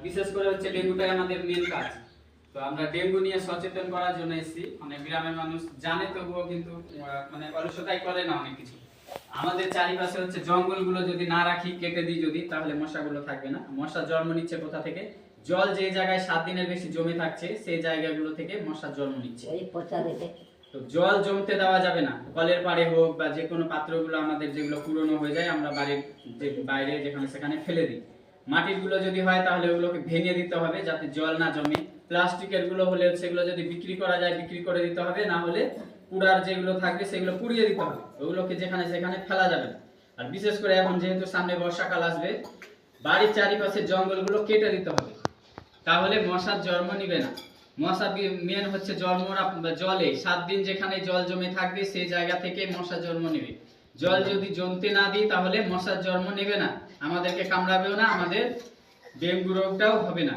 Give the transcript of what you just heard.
বিশেষ করে হচ্ছে ডেঙ্গুটাই আমাদের মেন কাজ। তো আমরা ডেঙ্গু নিয়ে সচেতন করার জন্য এসেছি। অনেক গ্রামের মানুষ জানে তবুও কিন্তু মানে অলসতাই করে না অনেক কিছু। আমাদের চারিপাশে হচ্ছে জঙ্গলগুলো যদি না রাখি, কেটে দিই যদি, তাহলে মশাগুলো থাকবে না। মশা জন্ম নিচ্ছে কোথা থেকে? জল যে জায়গায় 7 দিনের বেশি জমে থাকছে সেই জায়গাগুলো থেকে মশা জন্ম নিচ্ছে। তো জল জমতে দেওয়া যাবে না। কলের পাড়ে হোক বা যে কোনো পাত্রগুলো আমাদের যেগুলো পুরনো হয়ে যায় আমরা বাড়ির যে বাইরে যেখানে সেখানে ফেলে দিই। মাটির গুলো যদি হয় তাহলে ওগুলোকে ভেঙে দিতে হবে যাতে জল না জমে। প্লাস্টিকের গুলো হলে সেগুলো যদি বিক্রি করা যায় বিক্রি করে দিতে হবে, না হলে কুড়ার যেগুলো থাকবে সেগুলো পুড়িয়ে দিতে হবে। ওগুলোকে যেখানে সেখানে ফেলা যাবে না। আর বিশেষ করে এখন যেহেতু সামনে বর্ষাকাল আসবে, বাড়ির চারিপাশে জঙ্গলগুলো কেটে দিতে হবে, তাহলে মশার জন্ম নিবে না। মশা মেন হচ্ছে জলে 7 দিন যেখানে জল জমে থাকবে সেই জায়গা থেকে মশা জন্ম নেবে। জল যদি জমতে না দিই তাহলে মশার জন্ম নেবে না, আমাদেরকে কামড়াবেও না, আমাদের ডেঙ্গু রোগটাও হবে না।